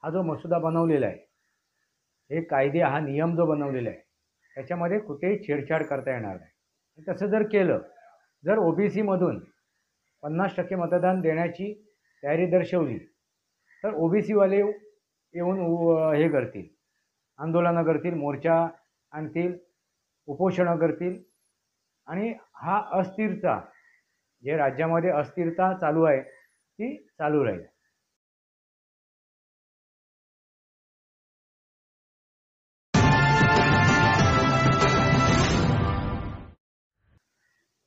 हा जो मसुदा बनवलेला आहे, हे कायदे हा नियम जो बनवलेला आहे त्याच्यामध्ये कुठेही छेडछाड करता येणार नाही। तसं जर केलं, जर ओबीसीमधून 50% मतदान देण्याची तयारी दर्शवली तर ओबीसीवाले येऊन हे करतील, आंदोलनं करतील, मोर्चा आणतील, उपोषणं करतील आणि हा अस्थिरता, जे राज्यामध्ये अस्थिरता चालू आहे ती चालू राहील।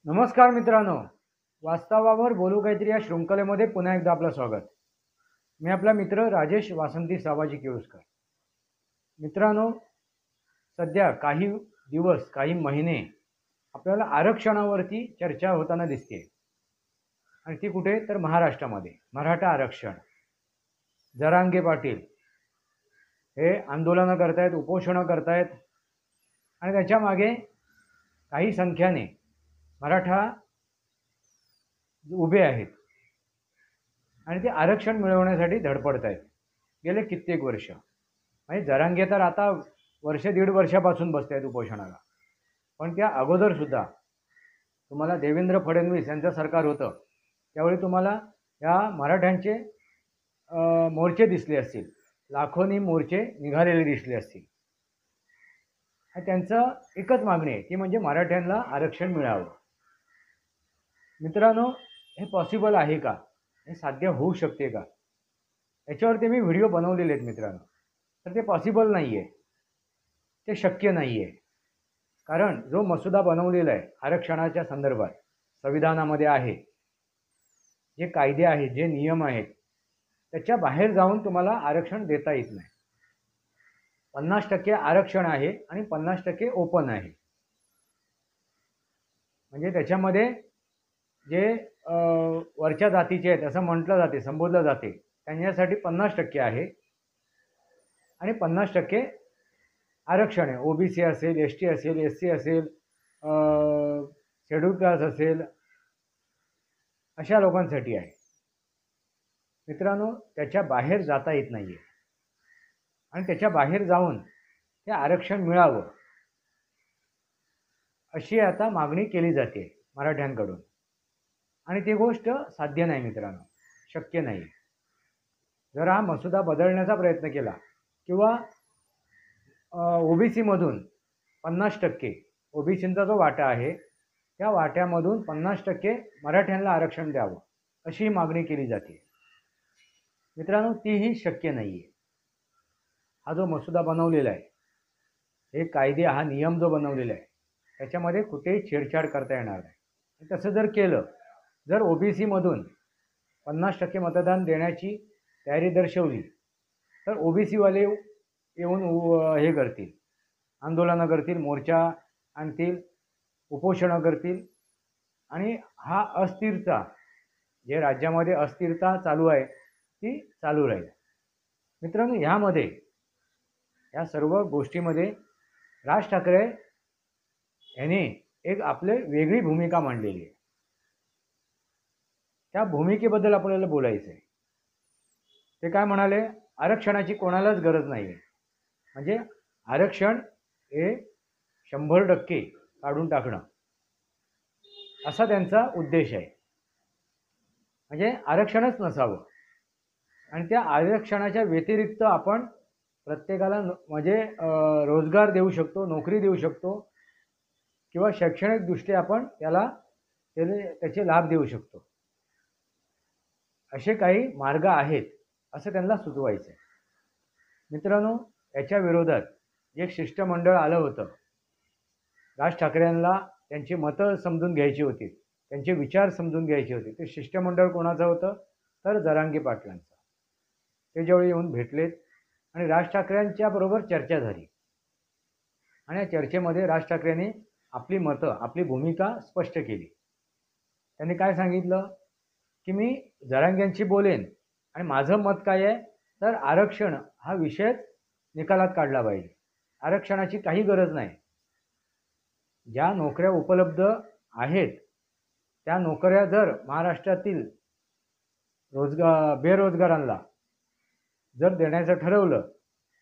नमस्कार मित्रांनो, वास्तवावर बोलू काहीतरी या शृंखलेमध्ये पुन्हा एकदा आपलं स्वागत। मी आपला मित्र राजेश वासंती सावाजी केळुसकर। मित्रांनो, सध्या काही दिवस, काही महिने आपल्याला आरक्षणावरती चर्चा होताना दिसते आणि ती कुठे तर महाराष्ट्रामध्ये मराठा आरक्षण। जरांगे पाटील हे आंदोलनं करतायत, उपोषणं करतायत आणि त्याच्या मागे काही संख्याने मराठा उभे आहेत आणि ते आरक्षण मिळवण्यासाठी धडपडत आहेत गेले कित्येक वर्ष। म्हणजे जरांगे तर आता वर्ष दीड वर्षापासून बसत आहेत उपोषणाला, पण त्या अगोदर सुद्धा तुम्हाला देवेंद्र फडणवीस यांचं सरकार होतं त्यावेळी तुम्हाला या मराठ्यांचे मोर्चे दिसले असतील, लाखोनी मोर्चे निघालेले दिसले असतील। त्यांचं एकच मागणी आहे ती म्हणजे मराठ्यांना आरक्षण मिळावं। मित्रांनो, हे पॉसिबल आहे का? हे साध्य होऊ शकते का? याच्यावरती मी व्हिडिओ बनवलेले आहेत मित्रांनो। तर ते पॉसिबल नाही आहे, ते शक्य नाही आहे। कारण जो मसुदा बनवलेला आहे आरक्षणाच्या संदर्भात संविधानामध्ये आहे, जे कायदे आहेत, जे नियम आहेत, त्याच्या बाहेर जाऊन तुम्हाला आरक्षण देता येत नाही। 50% आरक्षण आहे आणि 50% ओपन आहे। म्हणजे त्याच्यामध्ये जे वरच्या जातीचे आहेत असं म्हटलं जाते, संबोधलं जाते, त्यांच्यासाठी 50% आहे आणि 50% आरक्षण आहे। ओबीसी असेल, एसटी असेल, एससी असेल, शेड्यूल कास्ट असेल, अशा लोकांसाठी आहे। मित्रांनो, त्याच्या बाहेर जाता येत नाहीये आणि त्याच्या बाहेर जाऊन ते आरक्षण मिळावं अशी आता मागणी केली जाते मराठ्यांकडून आणि ती गोष्ट साध्य नाही मित्रांनो, शक्य नाही। जर हा मसुदा बदलण्याचा प्रयत्न केला किंवा ओबीसीमधून 50% ओबीसींचा जो वाटा आहे त्या वाट्यामधून 50% मराठ्यांना आरक्षण द्यावं अशी मागणी केली जाते मित्रांनो, तीही शक्य नाही आहे। हा जो मसुदा बनवलेला आहे, हे कायदे हा नियम जो बनवलेला आहे त्याच्यामध्ये कुठेही छेडछाड करता येणार नाही। तसं जर केलं, जर ओबीसीमधून 50% मतदान देण्याची तयारी दर्शवली तर ओबीसीवाले येऊन हे करतील, आंदोलनं करतील, मोर्चा आणतील, उपोषणं करतील आणि हा अस्थिरता, जे राज्यामध्ये अस्थिरता चालू आहे ती चालू राहील। मित्रांनो, ह्यामध्ये या सर्व गोष्टीमध्ये राज ठाकरे यांनी एक आपले वेगळी भूमिका मांडलेली आहे। त्या भूमिकेबद्दल आपल्याला बोलायचं आहे। ते काय म्हणाले, आरक्षणाची कोणालाच गरज नाही आहे, म्हणजे आरक्षण हे 100% काढून टाकणं असा त्यांचा उद्देश आहे। म्हणजे आरक्षणच नसावं आणि त्या आरक्षणाच्या व्यतिरिक्त आपण प्रत्येकाला म्हणजे रोजगार देऊ शकतो, नोकरी देऊ शकतो किंवा शैक्षणिकदृष्ट्या आपण त्याचे लाभ देऊ शकतो, असे काही मार्ग आहेत असं त्यांना सुचवायचं आहे। मित्रांनो, याच्या विरोधात एक शिष्टमंडळ आलं होतं। राज ठाकरेंना त्यांची मतं समजून घ्यायची होती, त्यांचे विचार समजून घ्यायचे होते। ते शिष्टमंडळ कोणाचं होतं तर जरांगे पाटलांचं। ते जेव्हा येऊन भेटलेत आणि राज ठाकरेंच्या बरोबर चर्चा झाली आणि या चर्चेमध्ये राज ठाकरेंनी आपली मतं, आपली भूमिका स्पष्ट केली। त्यांनी काय सांगितलं की मी जरांगेंशी बोलेन आणि माझं मत काय आहे तर आरक्षण हा विषयच निकालात काढला पाहिजे, आरक्षणाची काही गरज नाही। ज्या नोकऱ्या उपलब्ध आहेत त्या नोकऱ्या जर महाराष्ट्रातील बेरोजगारांना जर देण्याचं ठरवलं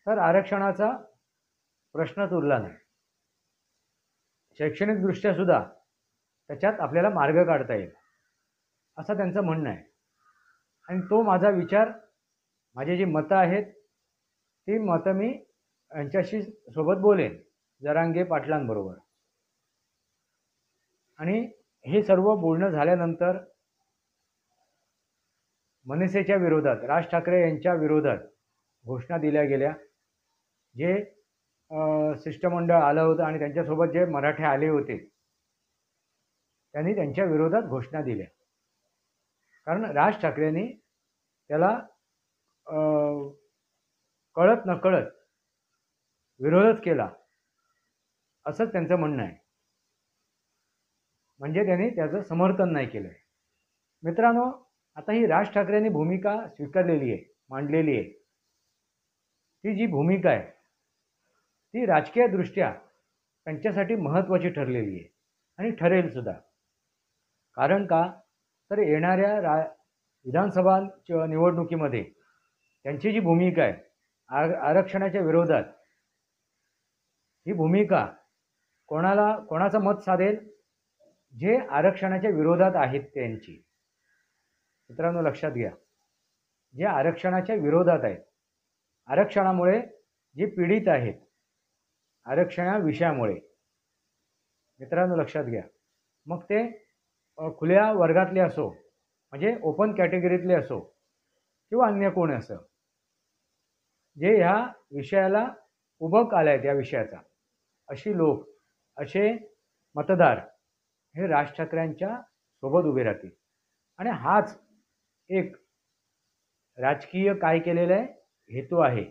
तर आरक्षणाचा प्रश्नच उरला नाही. शैक्षणिकदृष्ट्या सुद्धा त्याच्यात आपल्याला मार्ग काढता येईल असं त्यांचं म्हणणं आहे. आणि तो माझा विचार, माझी जी मतं आहेत ती मतं मी यांच्याशी सोबत बोलेन, जरांगे पाटलांबरोबर. आणि हे सर्व बोलणं झाल्यानंतर मनसेच्या विरोधात, राज ठाकरे यांच्या विरोधात घोषणा दिल्या गेल्या. जे शिष्टमंडळ आलं होतं आणि त्यांच्यासोबत जे मराठे आले होते त्यांनी त्यांच्या विरोधात घोषणा दिल्या. कारण राज ठाकरेंनी त्याला कळत नकळत विरोधच केला असंच त्यांचं म्हणणं आहे. म्हणजे त्यांनी त्याचं समर्थन नाही केलं आहे. मित्रांनो, आता ही राज ठाकरेंनी भूमिका स्वीकारलेली आहे, मांडलेली आहे. ती जी भूमिका आहे ती राजकीयदृष्ट्या त्यांच्यासाठी महत्त्वाची ठरलेली आहे आणि ठरेल सुद्धा. कारण का तर येणाऱ्या विधानसभा निवडणुकीमध्ये त्यांची जी भूमिका आहे आरक्षणाच्या विरोधात, ही भूमिका कोणाचं मत साधेल? जे आरक्षणाच्या विरोधात आहेत त्यांची. मित्रांनो लक्षात घ्या, जे आरक्षणाच्या विरोधात आहेत, आरक्षणामुळे जे पीडित आहेत, आरक्षणा विषयामुळे, मित्रांनो लक्षात घ्या, मग ते खुल्या वर्गातले असो, म्हणजे ओपन कॅटेगरीतले असो किंवा अन्य कोण असो, जे ह्या विषयाला उभक आले आहेत या विषयाचा, अशी लोक, असे मतदार हे राज ठाकरेंच्या सोबत उभे राहतील. आणि हाच एक राजकीय काय केलेला आहे हेतू आहे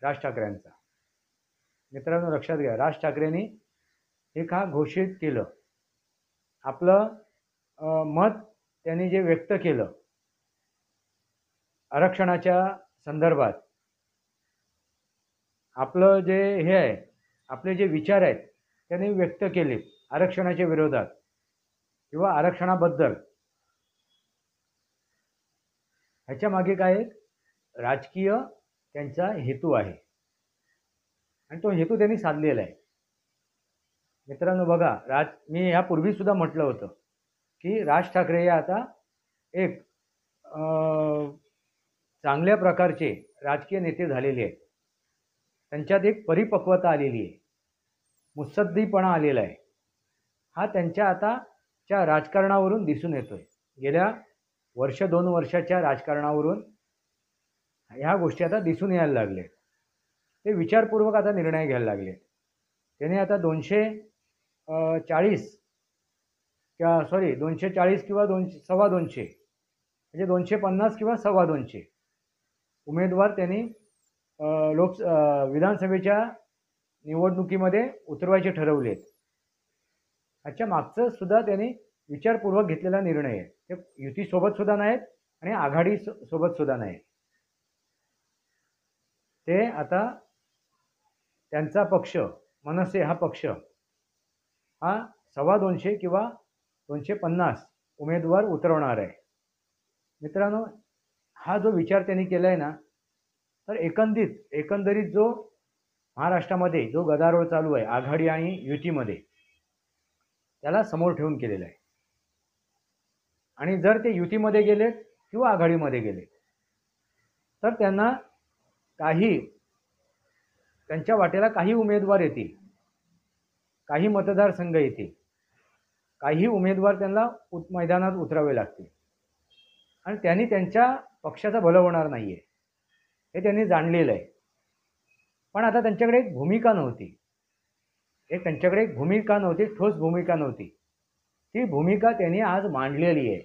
राज ठाकरेंचा. मित्रांनो लक्षात घ्या, राज ठाकरेंनी हे का घोषित केलं, आपलं मत त्यांनी जे व्यक्त केलं आरक्षणाच्या संदर्भात, आपलं जे हे आहे, आपले जे विचार आहेत त्यांनी व्यक्त केले आरक्षणाच्या विरोधात किंवा आरक्षणाबद्दल, ह्याच्या मागे काय एक राजकीय त्यांचा हेतू आहे आणि तो हेतू त्यांनी साधलेला आहे. मित्रांनो बघा, मी यापूर्वी सुद्धा म्हटलं होतं की राज ठाकरे हे आता एक चांगल्या प्रकारचे राजकीय नेते झालेले आहेत. त्यांच्यात एक परिपक्वता आलेली आहे, मुत्सद्दीपणा आलेला आहे. हा त्यांच्या आताच्या राजकारणावरून दिसून येतोय. गेल्या वर्ष 2 वर्षाच्या राजकारणावरून ह्या गोष्टी आता दिसून यायला लागले. ते विचारपूर्वक आता निर्णय घ्यायला लागले. त्याने आता 240 किंवा 250 म्हणजे 250 किंवा 225 उमेदवार त्यांनी विधानसभेच्या निवडणुकीमध्ये उतरवायचे ठरवलेत. ह्याच्या मागचं सुद्धा त्यांनी विचारपूर्वक घेतलेला निर्णय आहे. ते युतीसोबत सुद्धा नाहीत आणि आघाडी सोबत सुद्धा नाहीत. ते आता त्यांचा पक्ष मनसे हा पक्ष हा 225 किंवा 250 उमेदवार उतरवणार आहे. मित्रांनो, हा जो विचार त्यांनी केला आहे ना, तर एकंदरीत जो महाराष्ट्रामध्ये जो गदारोळ चालू आहे आघाडी आणि युतीमध्ये, त्याला समोर ठेवून केलेला आहे. आणि जर ते युतीमध्ये गेलेत किंवा आघाडीमध्ये गेले तर त्यांच्या वाटेला काही उमेदवार येतील, काही मतदारसंघ येतील, काही उमेदवार त्यांना मैदानात उतरावे लागतील आणि त्यांनी त्यांच्या पक्षाचं भलं होणार नाही आहे हे त्यांनी जाणलेलं आहे. पण आता त्यांच्याकडे एक भूमिका नव्हती, ठोस भूमिका नव्हती. ती भूमिका त्यांनी आज मांडलेली आहे,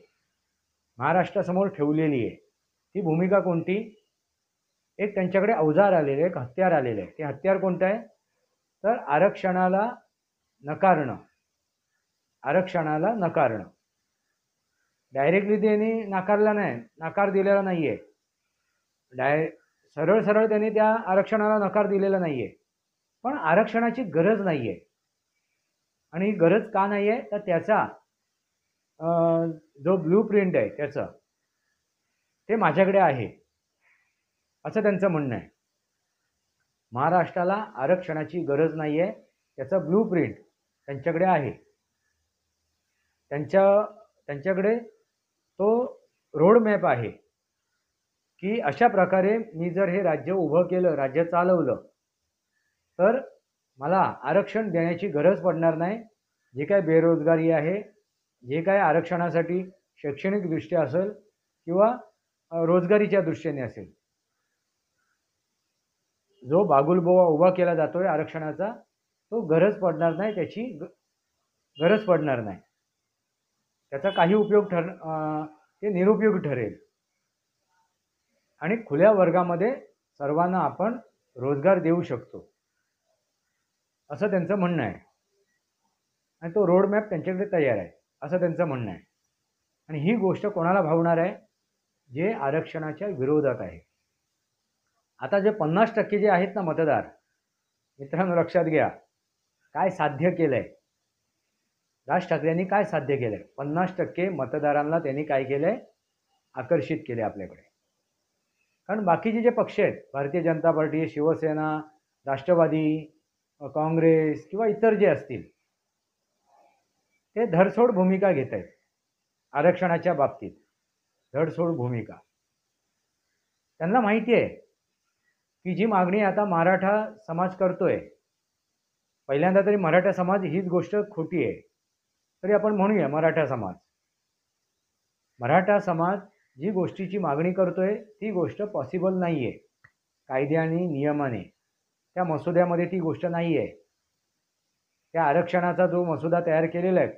महाराष्ट्रासमोर ठेवलेली आहे. ती भूमिका कोणती? एक त्यांच्याकडे अवजार आलेले, एक हत्यार आलेले आहे. ते हत्यार कोणतं आहे? तर आरक्षणाला नकारणं. डायरेक्टली त्यांनी नकार दिलेला नाही आहे. सरळ त्यांनी त्या आरक्षणाला नकार दिलेला नाही आहे. पण आरक्षणाची गरज नाही आहे. आणि गरज का नाही आहे तर त्याचा जो ब्लूप्रिंट आहे त्याचं ते माझ्याकडे आहे. असं त्यांचं म्हणणं आहे. महाराष्ट्राला आरक्षणाची गरज नाही आहे, त्याचं ब्लूप्रिंट त्यांच्याकडे आहे. त्यांच्याकडे तो रोड मॅप आहे की अशा प्रकारे मी जर हे राज्य उभं केलं, राज्य चालवलं, तर मला आरक्षण देण्याची गरज पडणार नाही. जे काय बेरोजगारी आहे, जे काय आरक्षणासाठी शैक्षणिकदृष्ट्या असेल किंवा रोजगारीच्या दृष्टीने असेल, जो बागुलबुवा उभा केला जातोय आरक्षणाचा, तो गरज पडणार नाही, त्याची गरज पडणार नाही, त्याचा काही उपयोग ते निरुपयोगी ठरेल. आणि खुल्या वर्गामध्ये सर्वांना आपण रोजगार देऊ शकतो, असं त्यांचं म्हणणं आहे. आणि तो रोड मॅप त्यांच्याकडे तयार आहे, असं त्यांचं म्हणणं आहे. आणि ही गोष्ट कोणाला भावणार आहे? जे आरक्षणाच्या विरोधात आहे. आता जे 50% जे आहेत ना मतदार, मित्रांनो लक्षात घ्या, काय साध्य केलंय राज ठाकरेंनी, काय साध्य केलंय? 50% मतदारांना त्यांनी काय केलंय? आकर्षित केले आपल्याकडे. कारण बाकीचे जे पक्ष आहेत, भारतीय जनता पार्टी, शिवसेना, राष्ट्रवादी, काँग्रेस किंवा इतर जे असतील, ते धडसोड भूमिका घेत आहेत आरक्षणाच्या बाबतीत. धडसोड भूमिका. त्यांना माहिती आहे की जी मागणी आता मराठा समाज करतोय, पहिल्यांदा तरी मराठा समाज हीच गोष्ट खोटी आहे, तरी आपण म्हणूया मराठा समाज जी गोष्टीची मागणी करतोय ती गोष्ट पॉसिबल नाही आहे कायदे आणि नियमाने. त्या मसुद्यामध्ये ती गोष्ट नाही आहे. त्या आरक्षणाचा जो मसुदा तयार केलेला आहे,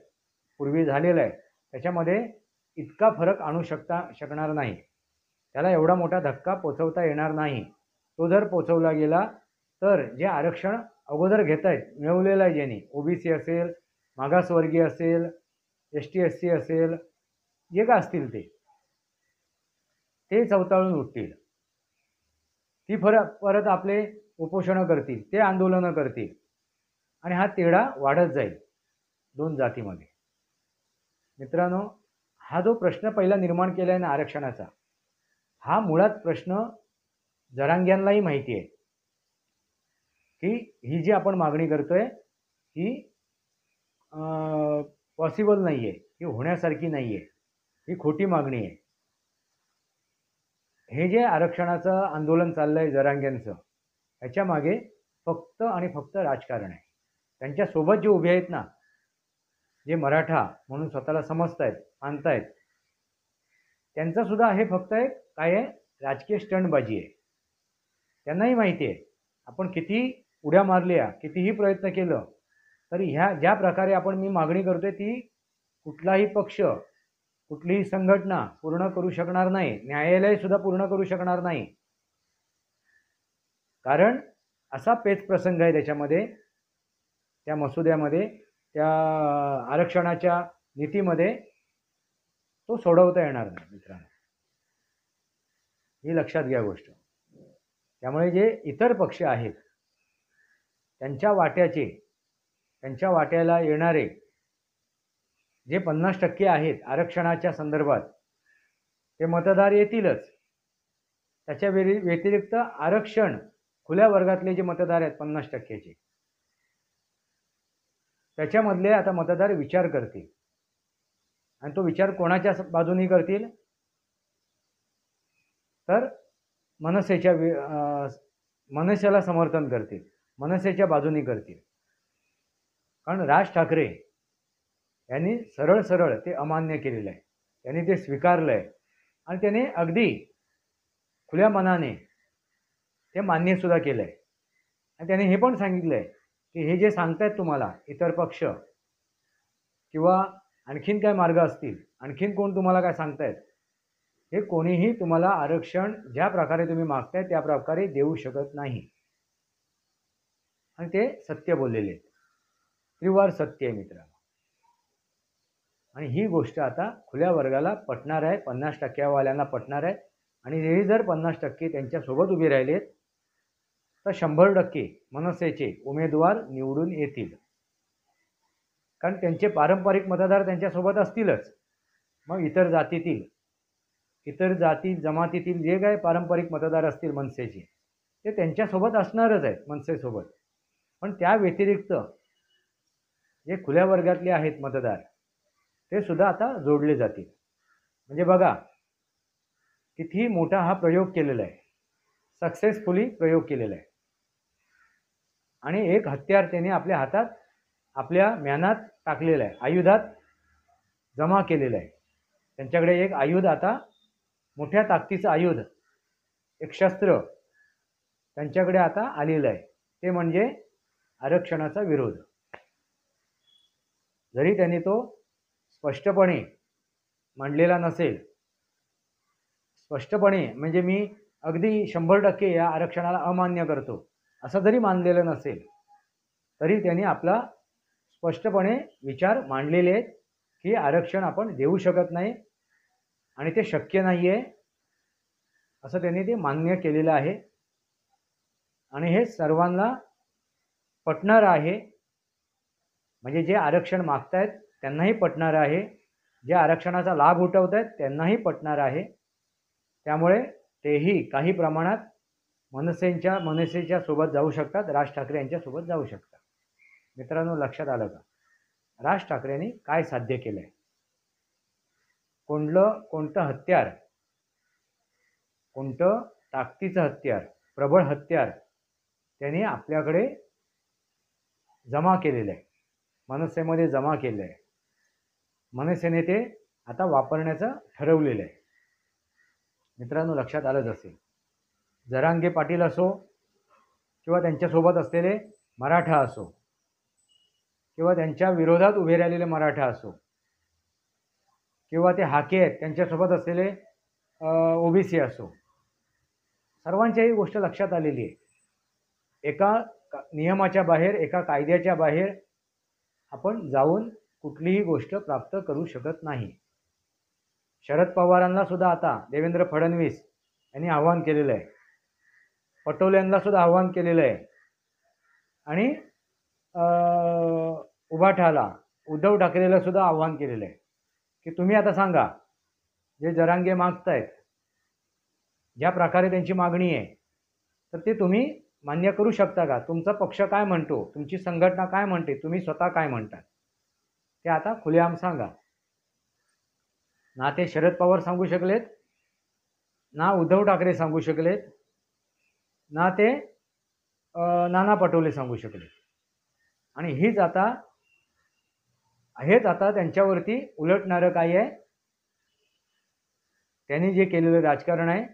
पूर्वी झालेला आहे, त्याच्यामध्ये इतका फरक आणू शकणार नाही. त्याला एवढा मोठा धक्का पोचवता येणार नाही. तो जर पोचवला गेला तर जे आरक्षण अगोदर घेत आहेत, मिळवलेलं आहे ज्यांनी, ओबीसी असेल, मागासवर्गीय असेल, ST SC असेल, जे का असतील ते चवताळून उठतील. ती परत आपले उपोषणं करतील, ते आंदोलनं करतील आणि हा तेढा वाढत जाईल दोन जातीमध्ये. मित्रांनो, हा जो प्रश्न पहिला निर्माण केला आहे ना आरक्षणाचा, हा मुळात प्रश्न जरांग्यांनाही माहिती आहे की ही जी आपण मागणी करतोय ही पॉसिबल नाही आहे, ही होण्यासारखी नाही आहे, ही खोटी मागणी आहे. हे जे आरक्षणाचं आंदोलन चाललं आहे जरांग्यांचं, ह्याच्या मागे फक्त आणि फक्त राजकारण आहे. त्यांच्यासोबत जे उभे आहेत ना, जे मराठा म्हणून स्वतःला समजतायत, मानतायत, त्यांचंसुद्धा हे फक्त एक काय आहे, राजकीय स्टंटबाजी आहे. त्यांनाही माहिती आहे आपण किती उड्या मारल्या, कितीही प्रयत्न केलं तरी ज्या प्रकारे आपण मी मागणी करतोय ती कुठलाही पक्ष, कुठलीही संघटना पूर्ण करू शकणार नाही, न्यायालयसुद्धा पूर्ण करू शकणार नाही. कारण असा पेच प्रसंग आहे त्याच्यामध्ये, त्या मसुद्यामध्ये, त्या आरक्षणाच्या नीतीमध्ये, तो सोडवता येणार नाही मित्रांनो. ही लक्षात घ्या गोष्ट. त्यामुळे जे इतर पक्ष आहेत त्यांच्या वाट्याला येणारे जे 50% आहेत आरक्षणाच्या संदर्भात, ते मतदार येतीलच. त्याच्या व्यतिरिक्त आरक्षण खुल्या वर्गातले जे मतदार आहेत 50%चे, त्याच्यामधले आता मतदार विचार करतील. आणि तो विचार कोणाच्या बाजूने करतील? तर मनसेला समर्थन करतील, मनसेच्या बाजूने करतील. कारण राज ठाकरे यांनी सरळ ते अमान्य केलेलं आहे, त्यांनी ते स्वीकारलं आहे आणि त्याने अगदी खुल्या मनाने ते मान्यसुद्धा केलं आहे. आणि त्याने हे पण सांगितलं आहे की हे जे सांगतायत तुम्हाला इतर पक्ष किंवा आणखीन काय मार्ग असतील, आणखीन कोण तुम्हाला काय सांगतायत, हे कोणीही तुम्हाला आरक्षण ज्या प्रकारे तुम्ही मागताय त्या प्रकारे देऊ शकत नाही. आणि ते सत्य बोललेले आहेत, त्रिवार सत्य आहे मित्रांनो. आणि ही गोष्ट आता खुल्या वर्गाला पटणार आहे, 50% वाल्यांना पटणार आहे. आणि हे जर 50% त्यांच्यासोबत उभे राहिलेत तर 100% मनसेचे उमेदवार निवडून येतील. कारण त्यांचे पारंपरिक मतदार त्यांच्यासोबत असतीलच, मग इतर जातीतील इतर जाती जमातीतील जे काही पारंपरिक मतदार असतील मनसेचे ते त्यांच्यासोबत असणारच आहेत मनसेसोबत, पण त्या व्यतिरिक्त जे खुल्या वर्गातले आहेत मतदार ते सुद्धा आता जोडले जातील. म्हणजे बघा किती मोठा हा प्रयोग केलेला आहे, सक्सेसफुली प्रयोग केलेला आहे. आणि एक हत्यार त्याने आपल्या हातात आपल्या म्यानात टाकलेलं आहे, आयुधात जमा केलेलं आहे. त्यांच्याकडे एक आयुध, आता मोठ्या ताकदीचं आयुध, एक शस्त्र त्यांच्याकडे आता आलेलं आहे, ते म्हणजे आरक्षणाचा विरोध. जरी त्यांनी तो स्पष्टपणे मांडलेला नसेल, स्पष्टपणे म्हणजे मी अगदी 100% या आरक्षणाला अमान्य करतो असं जरी मानलेलं नसेल, तरी त्यांनी आपला स्पष्टपणे विचार मांडलेले आहेत की आरक्षण आपण देऊ शकत नाही आणि ते शक्य नाही आहे असं त्यांनी ते मान्य केलेलं आहे. आणि हे सर्वांना पटणार आहे, म्हणजे जे आरक्षण मागतायत त्यांनाही पटणार आहे, जे आरक्षणाचा लाभ उठवत आहेत त्यांनाही पटणार आहे. त्यामुळे तेही काही प्रमाणात मनसेच्या सोबत जाऊ शकतात, राज ठाकरे यांच्या सोबत जाऊ शकतात. मित्रांनो, लक्षात आलं का राज ठाकरेंनी काय साध्य केलं आहे? कोणतं हत्यार, कोणतं ताकदीचं हत्यार, प्रबळ हत्यार त्यांनी आपल्याकडे जमा केलेलं आहे, मनसेमध्ये जमा केलं आहे. मनसेने ते आता वापरण्याचं ठरवलेलं आहे. मित्रांनो, लक्षात आलंच असेल, जरांगे पाटील असो किंवा त्यांच्यासोबत असलेले मराठा असो किंवा त्यांच्या विरोधात उभे राहिलेले मराठा असो किंवा ते हाके आहेत त्यांच्यासोबत असलेले ओबीसी असो, सर्वांची ही गोष्ट लक्षात आलेली आहे. एका नियमाच्या बाहेर, एका कायद्याच्या बाहेर आपण जाऊन कुठलीही गोष्ट प्राप्त करू शकत नाही. शरद पवारांना सुद्धा आता देवेंद्र फडणवीस यांनी आव्हान केलेलं आहे, पटोले यांना सुद्धा आव्हान केलेलं आहे आणि उभाठाला उद्धव ठाकरेला सुद्धा आव्हान केलेलं आहे की तुम्ही आता सांगा, जे जरांगे मागतायत, ज्या प्रकारे त्यांची मागणी आहे, तर ते तुम्ही मान्य करू शकता का? तुमचा पक्ष काय म्हणतो, तुमची संघटना काय म्हणते, तुम्ही स्वतः काय म्हणता, ते आता खुलेआम सांगा. ना ते शरद पवार सांगू शकलेत, ना उद्धव ठाकरे सांगू शकलेत, ना ते नाना पटोले सांगू शकले. आणि हेच आता त्यांच्यावरती उलटणारं काय आहे? त्यांनी जे केलेलं राजकारण आहे,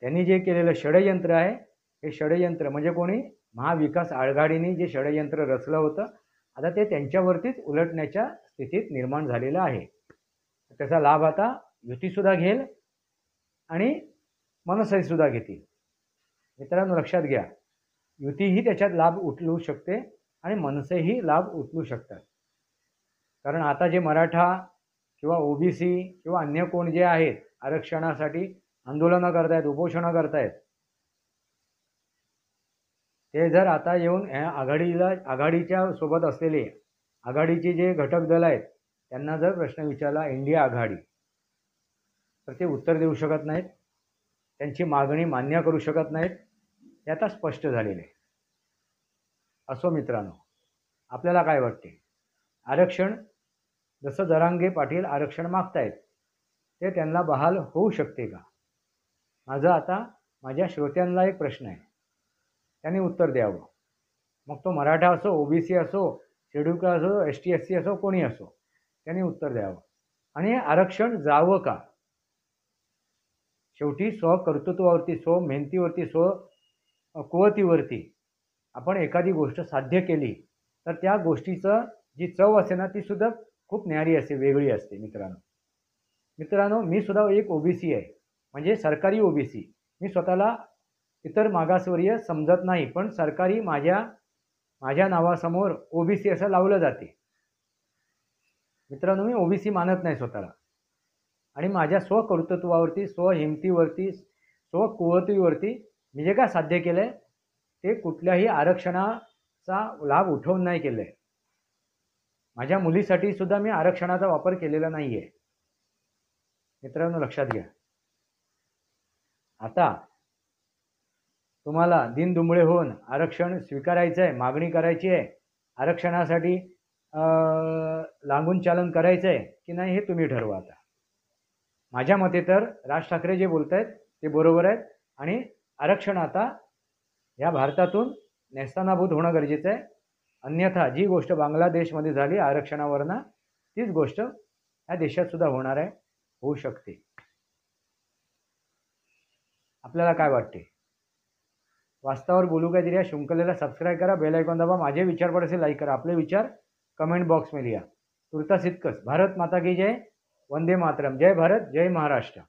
त्यांनी जे केलेलं षडयंत्र आहे, हे षडयंत्र म्हणजे कोणी महाविकास आघाडीने जे षडयंत्र रचलं होतं, आता ते त्यांच्यावरतीच उलटण्याच्या स्थितीत निर्माण झालेलं आहे. त्याचा लाभ आता युतीसुद्धा घेईल आणि मनसेसुद्धा घेतील. मित्रांनो, लक्षात घ्या, युतीही त्याच्यात लाभ उचलू शकते आणि मनसेही लाभ उचलू शकतात. कारण आता जे मराठा किंवा ओबीसी किंवा अन्य कोण जे आहेत आरक्षणासाठी आंदोलनं करतायत, उपोषणं करतायत, ते जर आता येऊन आघाडीच्या सोबत असलेले आघाडीचे जे घटक दल आहेत त्यांना जर प्रश्न विचारला इंडिया आघाडी, तर ते उत्तर देऊ शकत नाहीत, त्यांची मागणी मान्य करू शकत नाहीत. हे आता स्पष्ट झालेले आहे. असो मित्रांनो, आपल्याला काय वाटते? आरक्षण जसं जरांगे पाटील आरक्षण मागतायत ते त्यांना बहाल होऊ शकते का? माझ्या श्रोत्यांना एक प्रश्न आहे, त्यांनी उत्तर द्यावं. मग तो मराठा असो, ओबीसी असो, शेड्यूल कास्ट असो, ST SC असो, कोणी असो, त्यांनी उत्तर द्यावं. आणि आरक्षण जावं का? शेवटी स्वकर्तृत्वावरती, मेहनतीवरती, कुवतीवरती आपण एखादी गोष्ट साध्य केली तर त्या गोष्टीचं जी चव असते ना, ती सुद्धा खूप न्यारी असते, वेगळी असते. मित्रांनो, मी सुद्धा एक ओबीसी आहे, म्हणजे सरकारी ओबीसी. मी स्वतःला इतर मागासवर्गीय समजत नाही, पण सरकारी माझ्या नावासमोर ओबीसी असं लावलं जाते. मित्रांनो, मी ओबीसी मानत नाही स्वतःला. आणि माझ्या स्वकर्तृत्वावरती, स्वहिमतीवरती, स्वकुवतीवरती मी जे काय साध्य केलं आहे ते कुठल्याही आरक्षणाचा लाभ उठवून नाही केलं आहे. माझ्या मुलीसाठी सुद्धा मी आरक्षणाचा वापर केलेला नाही आहे. मित्रांनो, लक्षात घ्या, आता तुम्हाला दिनदुबळे होऊन आरक्षण स्वीकारायचं आहे, मागणी करायची आहे, आरक्षणासाठी लागून चालन करायचं आहे की नाही हे तुम्ही ठरवा. आता माझ्या मते तर राज ठाकरे जे बोलत आहेत ते बरोबर आहेत आणि आरक्षण आता या भारतातून नेस्तनाबूत होणं गरजेचं आहे. अन्यथा जी गोष्ट बांगलादेशमध्ये झाली आरक्षणावरनं, तीच गोष्ट या देशात सुद्धा होणार आहे, होऊ शकते. आपल्याला काय वाटते? वास्तवावर बोलू काहीतरी या शृंखलेला सबस्क्राईब करा, बेल आयकॉन दाबा, माझे विचार पड असेल लाईक करा, आपले विचार कमेंट बॉक्समध्ये लिहा. तुर्तास इतकंच. भारत माता की जय, वंदे मातरम. जय भारत, जय महाराष्ट्र.